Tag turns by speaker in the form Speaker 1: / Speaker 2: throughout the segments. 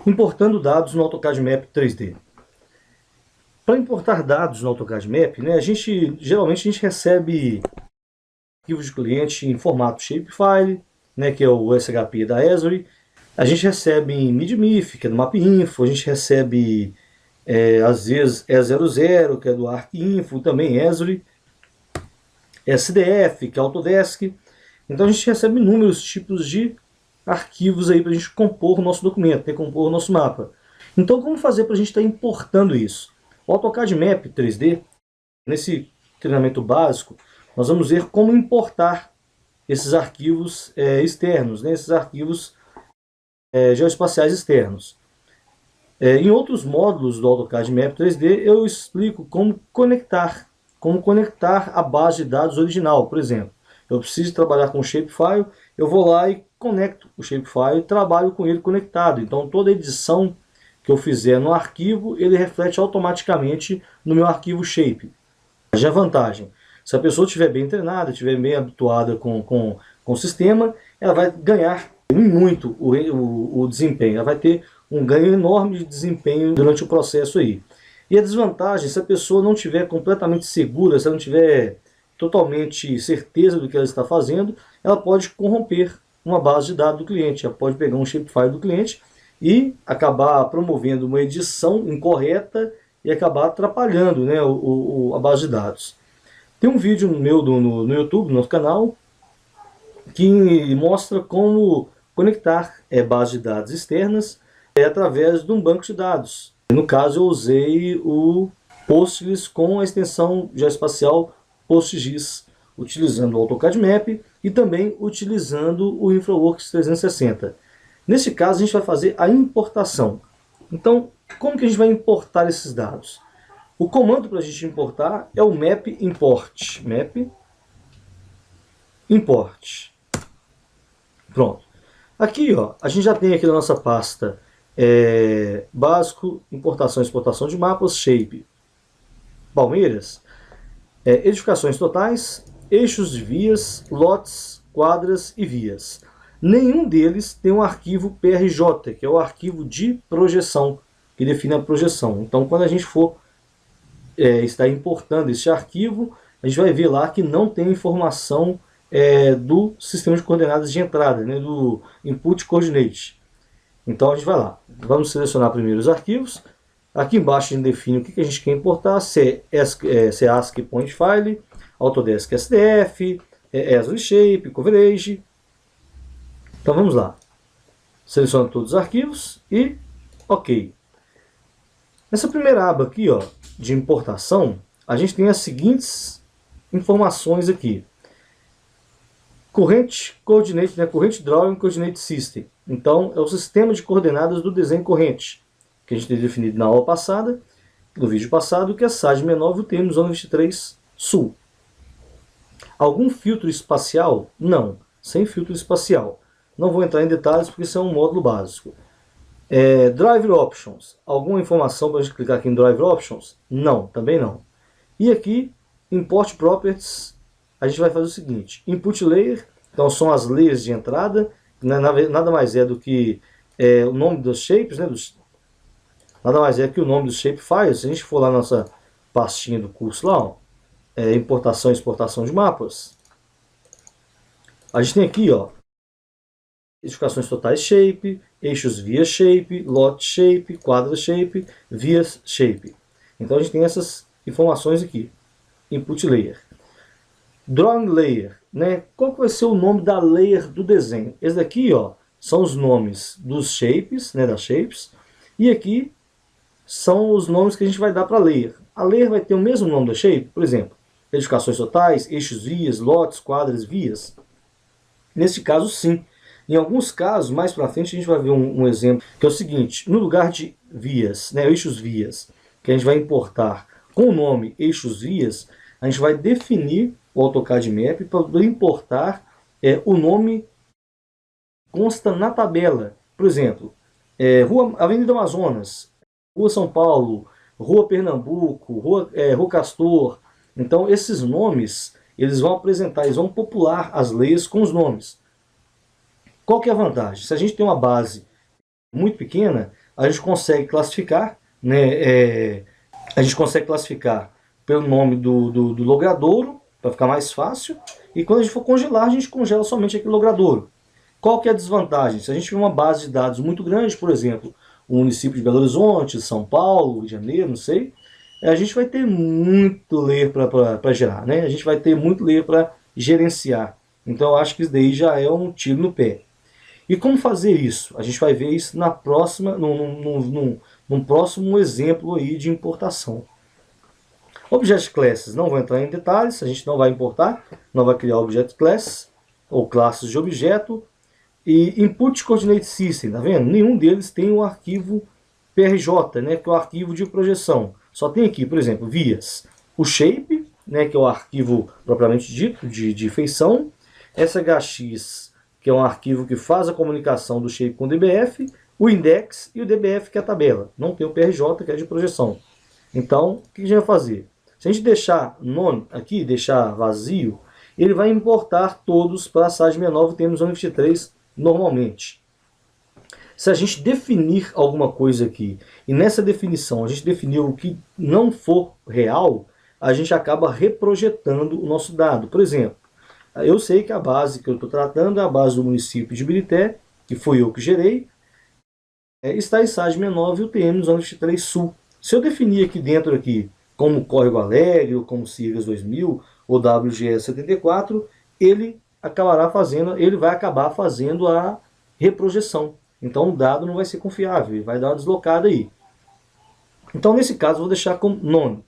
Speaker 1: Importando dados no AutoCAD Map 3D. Para importar dados no AutoCAD Map, né, geralmente a gente recebe arquivos de cliente em formato shapefile, né, que é o SHP da Esri. A gente recebe em MIDMIF, que é do MapInfo. A gente recebe, às vezes, E00, que é do ArcInfo, também Esri. SDF, que é Autodesk. Então a gente recebe inúmeros tipos de arquivos aí para a gente compor o nosso documento, recompor o nosso mapa. Então como fazer para a gente estar importando isso? O AutoCAD Map 3D, nesse treinamento básico, nós vamos ver como importar esses arquivos externos, né, esses arquivos geoespaciais externos. Em outros módulos do AutoCAD Map 3D eu explico como conectar a base de dados original, por exemplo. Eu preciso trabalhar com o shapefile, eu vou lá e conecto o shapefile e trabalho com ele conectado. Então toda edição que eu fizer no arquivo, ele reflete automaticamente no meu arquivo shape. Já a vantagem, se a pessoa estiver bem treinada, estiver bem habituada com o sistema, ela vai ganhar muito o desempenho, ela vai ter um ganho enorme de desempenho durante o processo aí. E a desvantagem, se a pessoa não estiver completamente segura, se ela não tiver totalmente certeza do que ela está fazendo, ela pode corromper uma base de dados do cliente, ela pode pegar um shapefile do cliente e acabar promovendo uma edição incorreta e acabar atrapalhando, né, a base de dados. Tem um vídeo meu no YouTube, no nosso canal, que mostra como conectar bases de dados externas através de um banco de dados. No caso eu usei o Postgres com a extensão geoespacial PostGIS, utilizando o AutoCAD Map e também utilizando o InfraWorks 360. Nesse caso a gente vai fazer a importação. Então, como que a gente vai importar esses dados? O comando para a gente importar é o map import. Map import. Pronto. Aqui, ó, a gente já tem aqui na nossa pasta básico, importação e exportação de mapas, shape, palmeiras, edificações totais, eixos de vias, lotes, quadras e vias. Nenhum deles tem um arquivo PRJ, que é o arquivo de projeção, que define a projeção. Então, quando a gente for estar importando esse arquivo, a gente vai ver lá que não tem informação do sistema de coordenadas de entrada, né, do input coordinate. Então a gente vai lá, vamos selecionar primeiro os arquivos. Aqui embaixo a gente define o que a gente quer importar, se é ASCII Point File, Autodesk SDF, Esri Shape, Coverage. Então vamos lá. Seleciona todos os arquivos e OK. Nessa primeira aba aqui, ó, de importação, a gente tem as seguintes informações aqui. Corrente Coordinate, né? Corrente Drawing Coordinate System. Então, é o sistema de coordenadas do desenho corrente, que a gente tem definido na aula passada, no vídeo passado, que é SAD69 UTM Zona 23 Sul. Algum filtro espacial? Não, sem filtro espacial. Não vou entrar em detalhes porque isso é um módulo básico. Driver Options. Alguma informação para a gente clicar aqui em Driver Options? Não, também não. E aqui, Import Properties, a gente vai fazer o seguinte. Input Layer, então são as layers de entrada, né, nada mais é do que o nome dos shapes, né, nada mais é que o nome dos shapefiles. Se a gente for lá na nossa pastinha do curso lá, ó, importação e exportação de mapas, a gente tem aqui, ó, edificações totais shape, eixos via shape, lot shape, quadra shape, vias shape. Então a gente tem essas informações aqui. Input layer. Drawing layer, né? Qual que vai ser o nome da layer do desenho? Esse daqui, ó, são os nomes dos shapes, né, das shapes, e aqui são os nomes que a gente vai dar para a layer. A layer vai ter o mesmo nome da shape, por exemplo, edificações totais, eixos vias, lotes, quadras, vias. Nesse caso, sim. Em alguns casos, mais para frente, a gente vai ver um exemplo, que é o seguinte: no lugar de vias, né, eixos vias, que a gente vai importar com o nome eixos vias, a gente vai definir o AutoCAD Map para importar o nome consta na tabela. Por exemplo, Avenida Amazonas, Rua São Paulo, Rua Pernambuco, Rua Castor. Então, esses nomes, eles vão apresentar, eles vão popular as leis com os nomes. Qual que é a vantagem? Se a gente tem uma base muito pequena, a gente consegue classificar, né, a gente consegue classificar pelo nome do logradouro, para ficar mais fácil, e quando a gente for congelar, a gente congela somente aquele logradouro. Qual que é a desvantagem? Se a gente tiver uma base de dados muito grande, por exemplo, o município de Belo Horizonte, São Paulo, Rio de Janeiro, não sei, a gente vai ter muito layer para gerar, né? A gente vai ter muito layer para gerenciar. Então eu acho que isso daí já é um tiro no pé. E como fazer isso? A gente vai ver isso na próxima, num próximo exemplo aí de importação. Object Classes, não vou entrar em detalhes, a gente não vai importar, não vai criar Object Classes ou classes de objeto. E Input Coordinate System, tá vendo? Nenhum deles tem o arquivo PRJ, né, que é o arquivo de projeção. Só tem aqui, por exemplo, vias. O Shape, né, que é o arquivo propriamente dito, de feição. SHX, que é um arquivo que faz a comunicação do Shape com o DBF. O Index e o DBF, que é a tabela. Não tem o PRJ, que é de projeção. Então, o que a gente vai fazer? Se a gente deixar none aqui, deixar vazio, ele vai importar todos para a SAGE69 temos 123 normalmente. Se a gente definir alguma coisa aqui, e nessa definição a gente definiu o que não for real, a gente acaba reprojetando o nosso dado. Por exemplo, eu sei que a base que eu estou tratando é a base do município de Ibirité, que foi eu que gerei, está em SAGE69 e o TM 123 Sul. Se eu definir aqui dentro como Córrego Alegre, ou como Sirgas 2000, ou WGS 74, ele vai acabar fazendo a reprojeção. Então o dado não vai ser confiável, ele vai dar uma deslocada aí. Então nesse caso eu vou deixar como nome.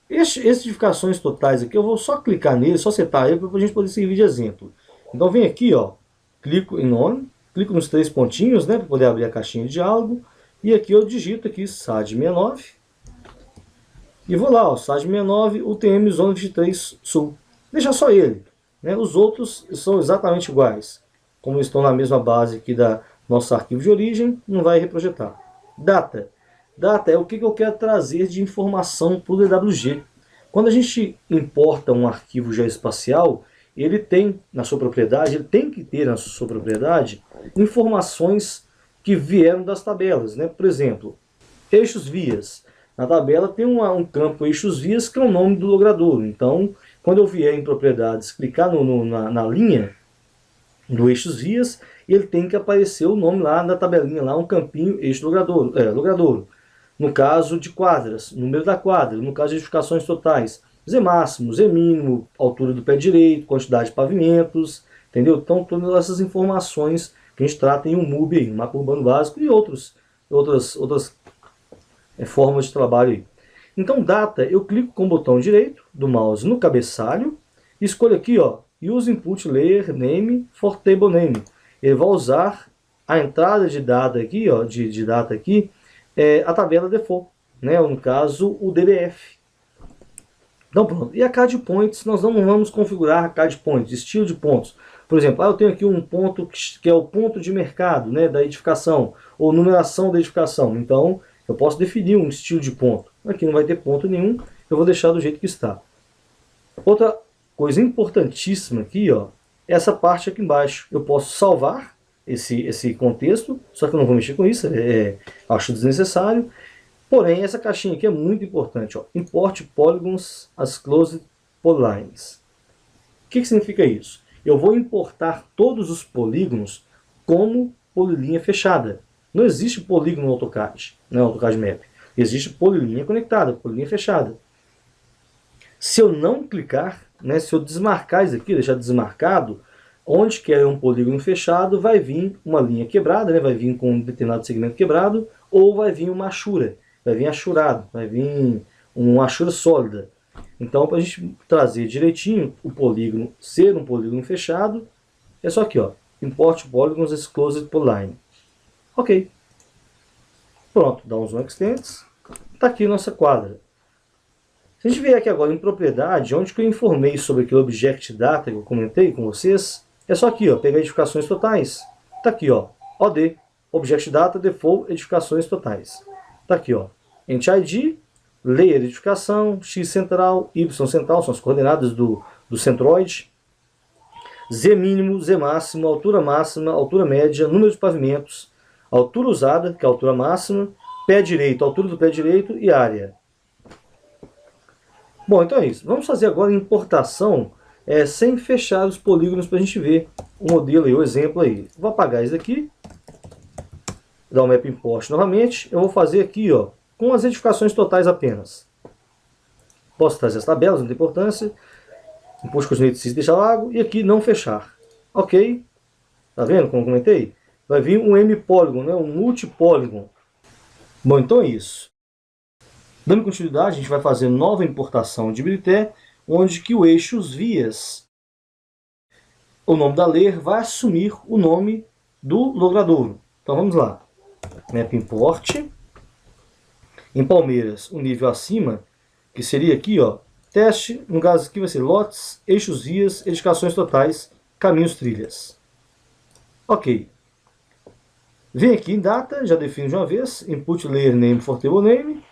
Speaker 1: Essas edificações totais aqui, eu vou só clicar nele, só setar ele para a gente poder servir de exemplo. Então vem aqui, ó, clico em nome, clico nos 3 pontinhos, né, para poder abrir a caixinha de diálogo, e aqui eu digito aqui SAGE69, e vou lá, ó, SAGE69, UTM Zona 23 Sul. Deixa só ele, né? Os outros são exatamente iguais. Como estão na mesma base aqui da nosso arquivo de origem, não vai reprojetar. Data. Data é o que eu quero trazer de informação para o DWG. Quando a gente importa um arquivo geoespacial, ele tem na sua propriedade, ele tem que ter na sua propriedade informações que vieram das tabelas, né? Por exemplo, eixos vias. Na tabela tem um campo eixos vias que é o nome do logradouro. Então, quando eu vier em propriedades, clicar na linha do eixos vias, ele tem que aparecer o nome lá na tabelinha, lá um campinho eixo logradouro. No caso de quadras, número da quadra. No caso de edificações totais, Z máximo, Z mínimo, altura do pé direito, quantidade de pavimentos, entendeu? Então, todas essas informações que a gente trata em um MUB, aí, um mapa urbano básico e outras formas de trabalho aí. Então, data, eu clico com o botão direito do mouse no cabeçalho e escolho aqui, ó, Use Input Layer Name for Table Name. Ele vai usar a entrada de data aqui, ó, de data aqui, a tabela default, né, ou no caso, o DBF. Então, pronto. E a Card Points, nós não vamos configurar a Card Points, estilo de pontos. Por exemplo, eu tenho aqui um ponto que é o ponto de mercado, né, da edificação, ou numeração da edificação. Então, eu posso definir um estilo de ponto. Aqui não vai ter ponto nenhum, eu vou deixar do jeito que está. Outra coisa importantíssima aqui, ó, é essa parte aqui embaixo. Eu posso salvar esse contexto, só que eu não vou mexer com isso, acho desnecessário. Porém, essa caixinha aqui é muito importante. Ó, Import Polygons as Closed Polylines. O que significa isso? Eu vou importar todos os polígonos como polilinha fechada. Não existe polígono no AutoCAD, no AutoCAD Map. Existe polilinha conectada, polilinha fechada. Se eu não clicar, né, se eu desmarcar isso aqui, deixar desmarcado, onde quer um polígono fechado, vai vir uma linha quebrada, né, vai vir com um determinado segmento quebrado, ou vai vir uma achura, vai vir achurado, vai vir uma achura sólida. Então, para a gente trazer direitinho o polígono ser um polígono fechado, é só aqui, ó, Import Polygons as Closed Polyline. Ok. Pronto, dá um zoom extends. Está aqui nossa quadra. Se a gente vier aqui agora em propriedade, onde que eu informei sobre aquele object data que eu comentei com vocês, é só aqui, ó, pegar edificações totais. Está aqui, ó, OD, Object Data Default Edificações Totais. Está aqui, ó, Ent ID, Layer Edificação, X central, Y central, são as coordenadas do centroide. Z mínimo, Z máximo, altura máxima, altura média, número de pavimentos, altura usada, que é a altura máxima, pé direito, altura do pé direito e área. Bom, então é isso. Vamos fazer agora a importação sem fechar os polígonos para a gente ver o modelo aí, o exemplo aí. Vou apagar isso daqui, dar o Map Import novamente. Eu vou fazer aqui, ó, com as edificações totais apenas. Posso trazer as tabelas, não tem importância. Import Coordinate System, deixar vago. E aqui não fechar. Ok. Tá vendo como eu comentei? Vai vir um M-Polygon, né? Um multipóligon. Bom, então é isso. Dando continuidade, a gente vai fazer nova importação de Brité, onde que o eixo os vias, o nome da layer, vai assumir o nome do logradouro. Então vamos lá. Map Import. Em Palmeiras, o nível acima, que seria aqui, ó, teste, no caso aqui vai ser lotes, eixos vias, edificações totais, caminhos, trilhas. Ok. Vem aqui em data, já defino de uma vez, input layer name for table name,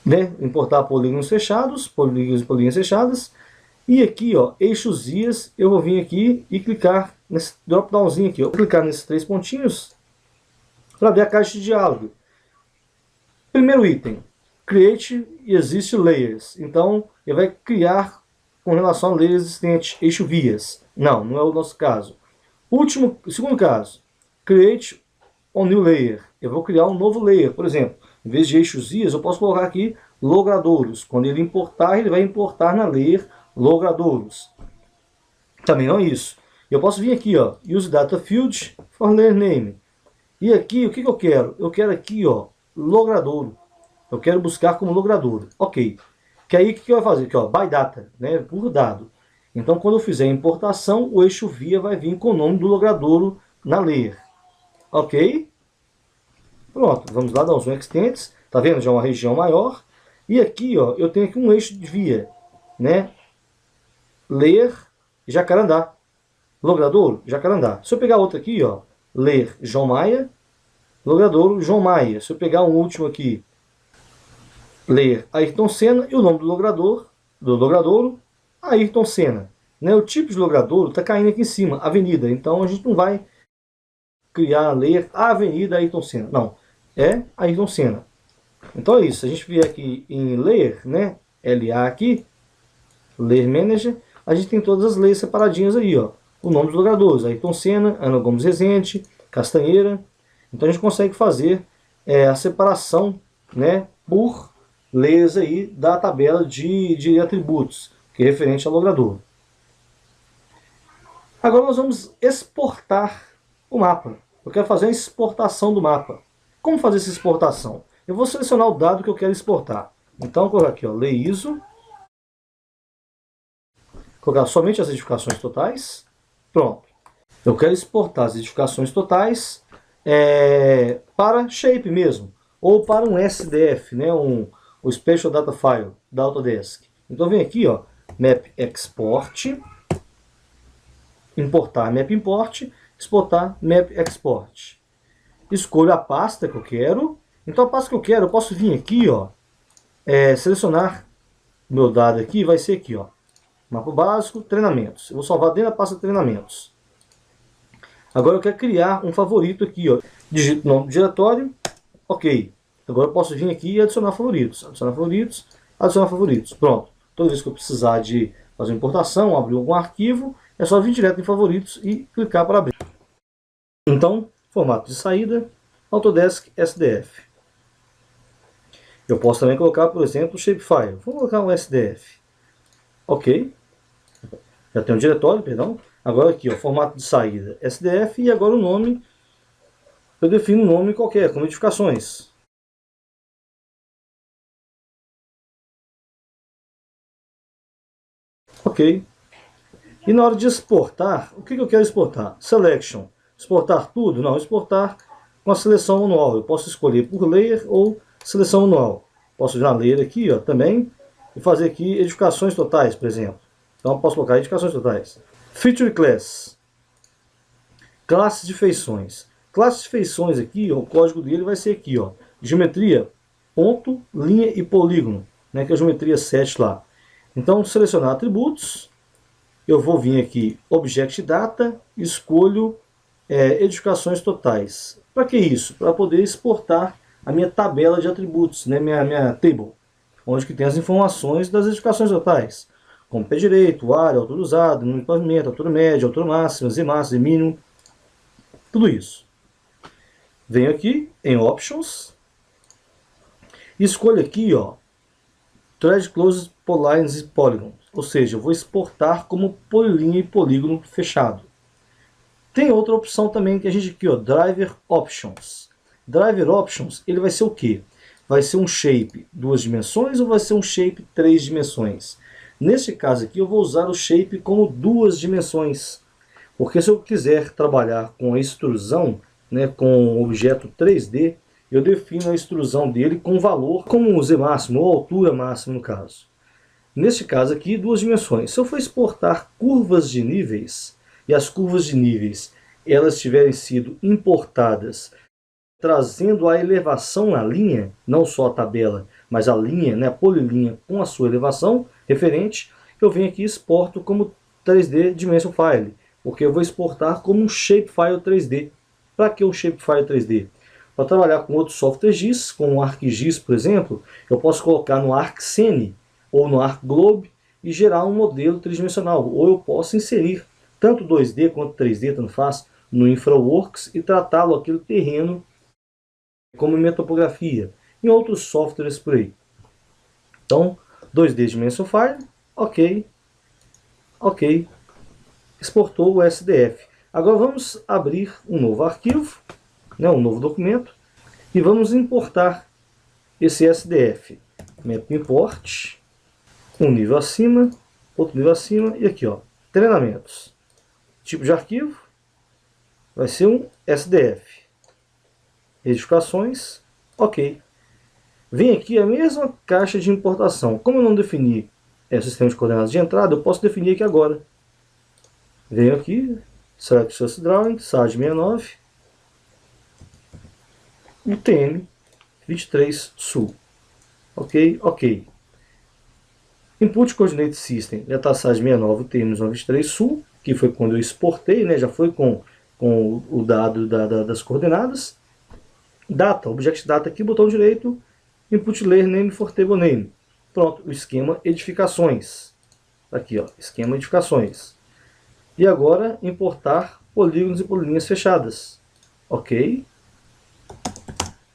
Speaker 1: né? Importar polígonos fechados, polígonos e polígonos fechadas. E aqui, ó, eixos vias, eu vou vir aqui e clicar nesse drop downzinho aqui, ó. Vou clicar nesses 3 pontinhos para ver a caixa de diálogo. Primeiro item, create e exist layers. Então, ele vai criar com relação a layer existente, eixo vias. Não, não é o nosso caso. Segundo caso, create on new layer. Eu vou criar um novo layer, por exemplo. Em vez de eixos vias, eu posso colocar aqui logradouros. Quando ele importar, ele vai importar na layer logradouros. Também não é isso. Eu posso vir aqui, ó, use data field for layer name. E aqui, o que eu quero? Eu quero aqui, ó, logradouro. Eu quero buscar como logradouro. Ok. Que aí, o que vai fazer? Aqui, ó, by data, né, por dado. Então, quando eu fizer a importação, o eixo via vai vir com o nome do logradouro na layer. Ok? Pronto, vamos lá dar um zoom extents. Tá vendo? Já é uma região maior. E aqui, ó, eu tenho aqui um eixo de via, né? Layer Jacarandá. Logradouro Jacarandá. Se eu pegar outro aqui, ó, Layer João Maia, logradouro João Maia. Se eu pegar um último aqui, Layer Ayrton Senna, e o nome do logradouro, Ayrton Senna. Né? O tipo de logradouro está caindo aqui em cima, avenida. Então a gente não vai criar a layer Avenida Ayrton Senna. Não, é Ayrton Senna. Então é isso. Se a gente vier aqui em Layer, né? LA aqui, Layer Manager, a gente tem todas as layers separadinhas aí, ó. O nome dos logradouros, Ayrton Senna, Ana Gomes Rezende, Castanheira. Então a gente consegue fazer a separação, né, por layers aí da tabela de atributos, que é referente ao logradouro. Agora nós vamos exportar o mapa. Eu quero fazer a exportação do mapa. Como fazer essa exportação? Eu vou selecionar o dado que eu quero exportar. Então, vou colocar aqui, ó, lay ISO. Colocar somente as edificações totais. Pronto. Eu quero exportar as edificações totais para shape mesmo. Ou para um SDF, né, o Special Data File da Autodesk. Então, vem aqui, ó, Map Export. Importar Map Import. Exportar Map Export. Escolho a pasta que eu quero. Então a pasta que eu quero, eu posso vir aqui, ó, selecionar meu dado aqui, vai ser aqui, ó, mapa básico, treinamentos. Eu vou salvar dentro da pasta treinamentos. Agora eu quero criar um favorito aqui, ó. Digito o nome do diretório, ok. Agora eu posso vir aqui e adicionar favoritos. Adicionar favoritos, adicionar favoritos. Pronto. Toda vez que eu precisar de fazer uma importação, abrir algum arquivo, é só vir direto em favoritos e clicar para abrir. Então, formato de saída, Autodesk SDF. Eu posso também colocar, por exemplo, o Shapefile. Vou colocar um SDF. Ok. Já tem um diretório, perdão. Agora aqui, ó, formato de saída SDF e agora o nome. Eu defino um nome qualquer, como edificações. Ok. E na hora de exportar, o que eu quero exportar? Selection. Exportar tudo? Não, exportar com a seleção manual. Eu posso escolher por layer ou seleção manual. Posso vir na layer aqui, ó, também, e fazer aqui edificações totais, por exemplo. Então eu posso colocar edificações totais. Feature Class. Classes de feições. Classes de feições aqui, ó, o código dele vai ser aqui, ó, geometria, ponto, linha e polígono, né, que é a geometria 7 lá. Então, selecionar atributos. Eu vou vir aqui, Object Data, escolho edificações totais. Para que isso? Para poder exportar a minha tabela de atributos, né? minha table, onde que tem as informações das edificações totais, como pé direito, área, altura usada, número de pavimento, altura média, altura máxima, Z máximo, Z mínimo, tudo isso. Venho aqui em Options, e escolho aqui, ó, Thread Closed Polylines e Polygons, ou seja, eu vou exportar como polilinha e polígono fechado. Tem outra opção também que a gente aqui, ó, Driver Options. Driver Options, ele vai ser o quê? Vai ser um shape 2 dimensões ou vai ser um shape 3 dimensões? Nesse caso aqui eu vou usar o shape como 2 dimensões. Porque se eu quiser trabalhar com a extrusão, né, com objeto 3D, eu defino a extrusão dele com valor como Z máximo ou altura máxima no caso. Neste caso aqui, 2 dimensões. Se eu for exportar curvas de níveis, e as curvas de níveis elas tiverem sido importadas trazendo a elevação na linha, não só a tabela, mas a linha, né, a polilinha com a sua elevação referente, eu venho aqui e exporto como 3D Dimension File, porque eu vou exportar como um Shapefile 3D. Para que um Shapefile 3D? Para trabalhar com outros softwares GIS, como o ArcGIS, por exemplo, eu posso colocar no ArcScene ou no ArcGlobe e gerar um modelo tridimensional. Ou eu posso inserir tanto 2D quanto 3D, tanto faz, no InfraWorks e tratá-lo aquele terreno como minha topografia, em outros softwares por aí. Então, 2D Dimension File, ok, ok, exportou o SDF. Agora vamos abrir um novo arquivo, né, um novo documento, e vamos importar esse SDF. Map Import, um nível acima, outro nível acima, e aqui, ó, treinamentos. Tipo de arquivo vai ser um SDF. Edificações, ok. Vem aqui a mesma caixa de importação. Como eu não defini o sistema de coordenadas de entrada, eu posso definir aqui agora. Venho aqui, Select Source Drawing, SAD69, UTM 23 Sul. Ok, ok. Input Coordinate System, já está SAD69, UTM 23 Sul, que foi quando eu exportei, né, já foi com o dado das coordenadas. Data, Object Data aqui, botão direito, Input Layer Name for Table Name. Pronto, o esquema edificações. Aqui, ó, esquema edificações. E agora, importar polígonos e polilinhas fechadas. Ok.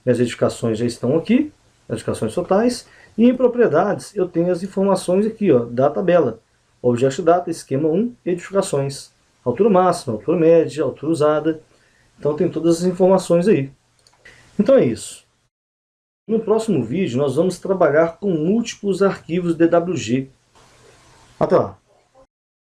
Speaker 1: Minhas edificações já estão aqui, edificações totais. E em propriedades, eu tenho as informações aqui, ó, da tabela. Object Data, esquema 1, edificações. Altura máxima, altura média, altura usada. Então tem todas as informações aí. Então é isso. No próximo vídeo nós vamos trabalhar com múltiplos arquivos DWG. Até lá!